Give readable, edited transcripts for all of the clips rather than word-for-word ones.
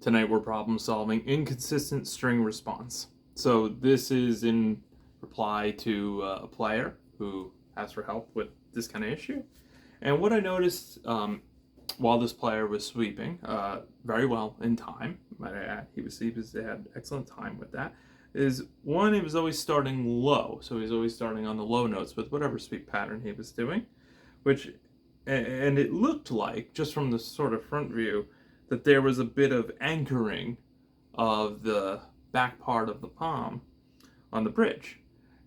Tonight we're problem solving inconsistent string response. So this is in reply to a player who asked for help with this kind of issue. And what I noticed while this player was sweeping very well in time, he had excellent time with that, is one, he was always starting low. So he was always starting on the low notes with whatever sweep pattern he was doing, and it looked like, just from the sort of front view, that there was a bit of anchoring of the back part of the palm on the bridge.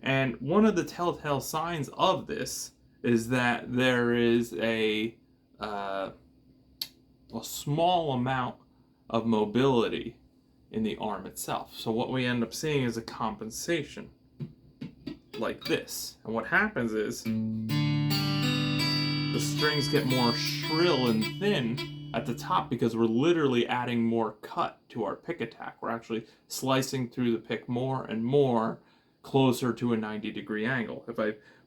And one of the telltale signs of this is that there is a small amount of mobility in the arm itself. So what we end up seeing is a compensation like this. And what happens is the strings get more shrill and thin at the top because we're literally adding more cut to our pick attack. We're actually slicing through the pick more and more, closer to a 90-degree angle.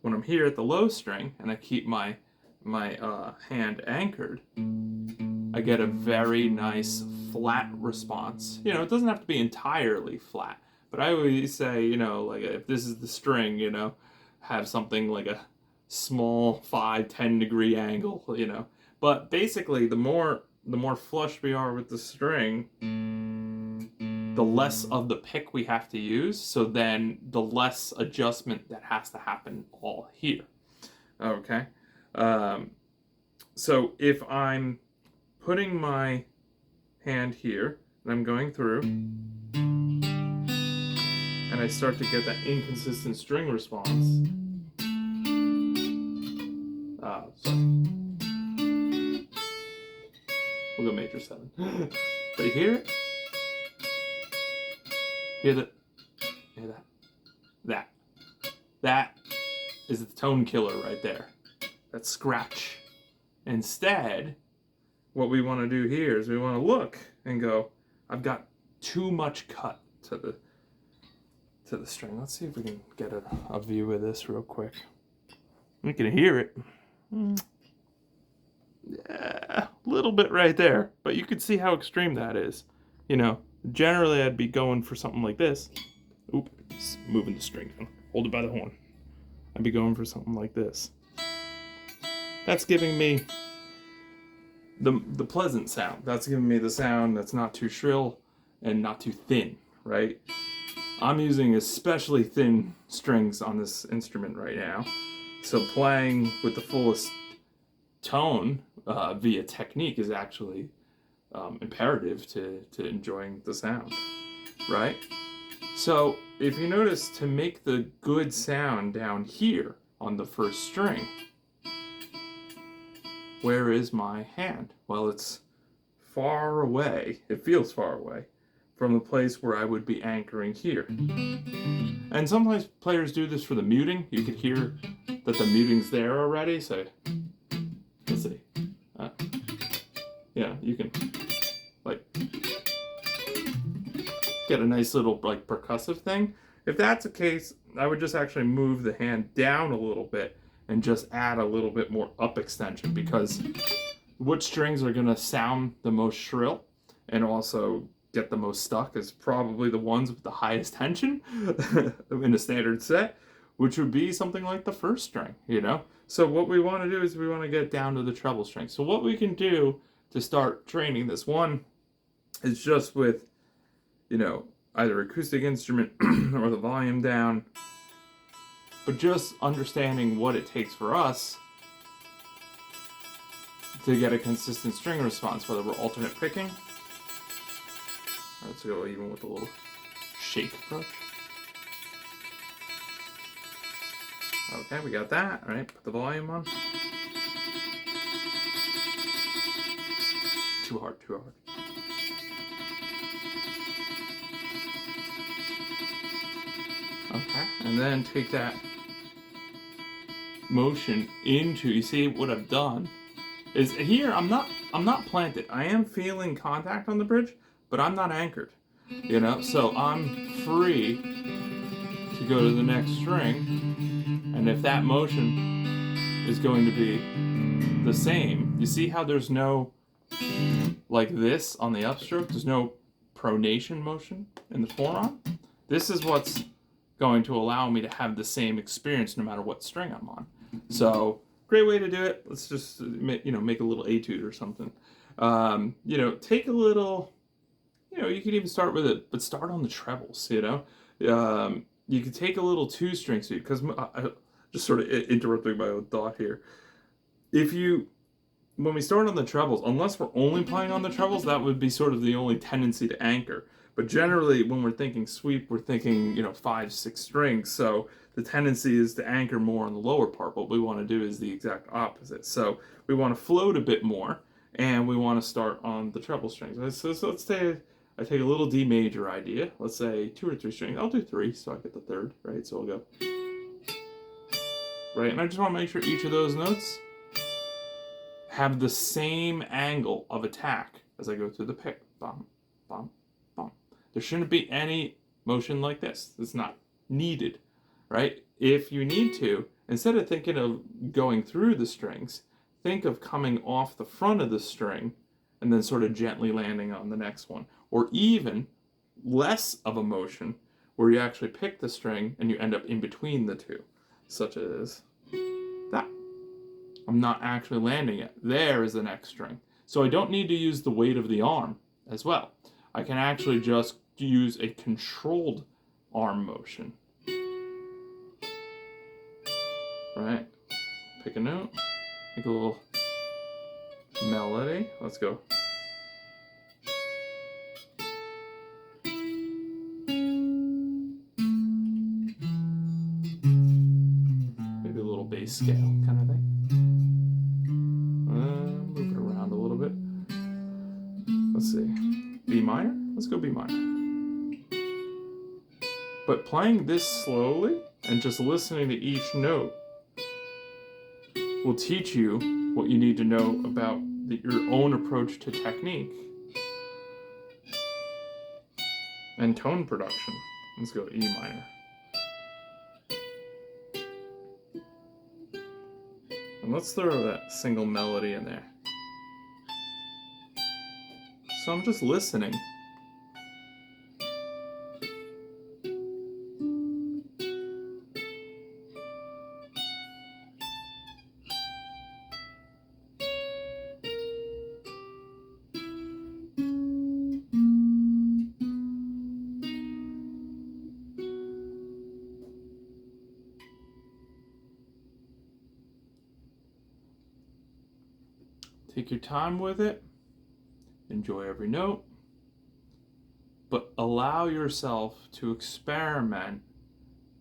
When I'm here at the low string and I keep my hand anchored, I get a very nice flat response. It doesn't have to be entirely flat, but I always say, like, if this is the string, have something like a small 5-10 degree angle, But basically, the more flush we are with the string, the less of the pick we have to use. So then the less adjustment that has to happen all here. Okay. So if I'm putting my hand here and I'm going through, and I start to get that inconsistent string response. Sorry. We'll go major 7. But you hear it? Hear that? That is the tone killer right there. That scratch. Instead, what we want to do here is we want to look and go, I've got too much cut to the string. Let's see if we can get a view of this real quick. We can hear it. Yeah, a little bit right there, but you can see how extreme that is. Generally I'd be going for something like this. Oops, moving the string. Hold it by the horn. I'd be going for something like this. That's giving me the pleasant sound. That's giving me the sound that's not too shrill and not too thin, right? I'm using especially thin strings on this instrument right now. So playing with the fullest tone via technique is actually imperative to enjoying the sound, right? So if you notice, to make the good sound down here on the first string, where is my hand? Well, it's far away. It feels far away from the place where I would be anchoring here. And sometimes players do this for the muting. You could hear that the muting's there already. So let's see. You can get a nice little percussive thing. If that's the case, I would just actually move the hand down a little bit and just add a little bit more up extension, because which strings are going to sound the most shrill and also get the most stuck is probably the ones with the highest tension in a standard set, which would be something like the first string, So what we want to do is we want to get down to the treble string. So what we can do to start training this, one is just with, either acoustic instrument or the volume down, but just understanding what it takes for us to get a consistent string response, whether we're alternate picking. Let's go even with a little shake approach. Okay, we got that. All right, put the volume on. Too hard. Okay, and then take that motion into, you see what I've done is here I'm not planted. I am feeling contact on the bridge, but I'm not anchored. So I'm free to go to the next string, and if that motion is going to be the same, you see how there's no like this on the upstroke, there's no pronation motion in the forearm, this is what's going to allow me to have the same experience no matter what string I'm on. So great way to do it. Let's just make a little etude or something. Take a little. You could even start with it, but start on the trebles. You could take a little 2-string suite, because just sort of interrupting my own thought here. When we start on the trebles, unless we're only playing on the trebles, that would be sort of the only tendency to anchor. But generally, when we're thinking sweep, we're thinking 5, 6 strings. So the tendency is to anchor more on the lower part. What we want to do is the exact opposite. So we want to float a bit more, and we want to start on the treble strings. So let's say I take a little D major idea. Let's say 2 or 3 strings. I'll do 3, so I get the third, right? So I'll go, right? And I just want to make sure each of those notes have the same angle of attack as I go through the pick. Bum, bum, bum. There shouldn't be any motion like this. It's not needed, right? If you need to, instead of thinking of going through the strings, think of coming off the front of the string and then sort of gently landing on the next one. Or even less of a motion, where you actually pick the string and you end up in between the two, such as that. I'm not actually landing it. There is the next string. So I don't need to use the weight of the arm as well. I can actually just use a controlled arm motion. Right? Pick a note, make a little melody. Let's go. Maybe a little bass scale kind of thing. Move it around a little bit. Let's see. B minor? Let's go B minor. But playing this slowly and just listening to each note will teach you what you need to know about your own approach to technique and tone production. Let's go E minor. And let's throw that single melody in there. So I'm just listening. Take your time with it, enjoy every note, but allow yourself to experiment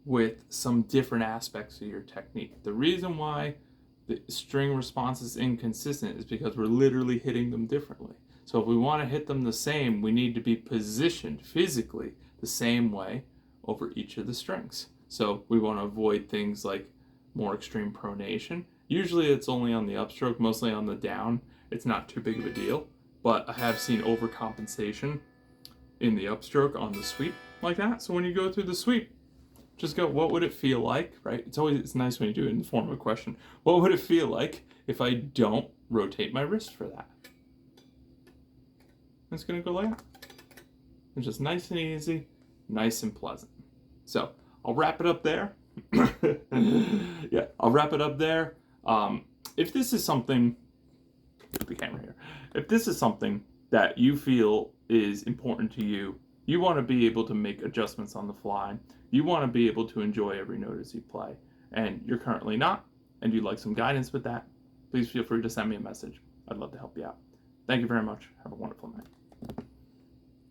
with some different aspects of your technique. The reason why the string response is inconsistent is because we're literally hitting them differently. So if we want to hit them the same, we need to be positioned physically the same way over each of the strings. So we want to avoid things like more extreme pronation. Usually it's only on the upstroke, mostly on the down. It's not too big of a deal, but I have seen overcompensation in the upstroke on the sweep like that. So when you go through the sweep, just go, what would it feel like, right? It's nice when you do it in the form of a question. What would it feel like if I don't rotate my wrist for that? It's gonna go like that. It's just nice and easy, nice and pleasant. So I'll wrap it up there. Yeah, I'll wrap it up there. If this is something, the camera here, if this is something that you feel is important to you, you want to be able to make adjustments on the fly, you want to be able to enjoy every note as you play, and you're currently not, and you'd like some guidance with that, please feel free to send me a message. I'd love to help you out. Thank you very much. Have a wonderful night.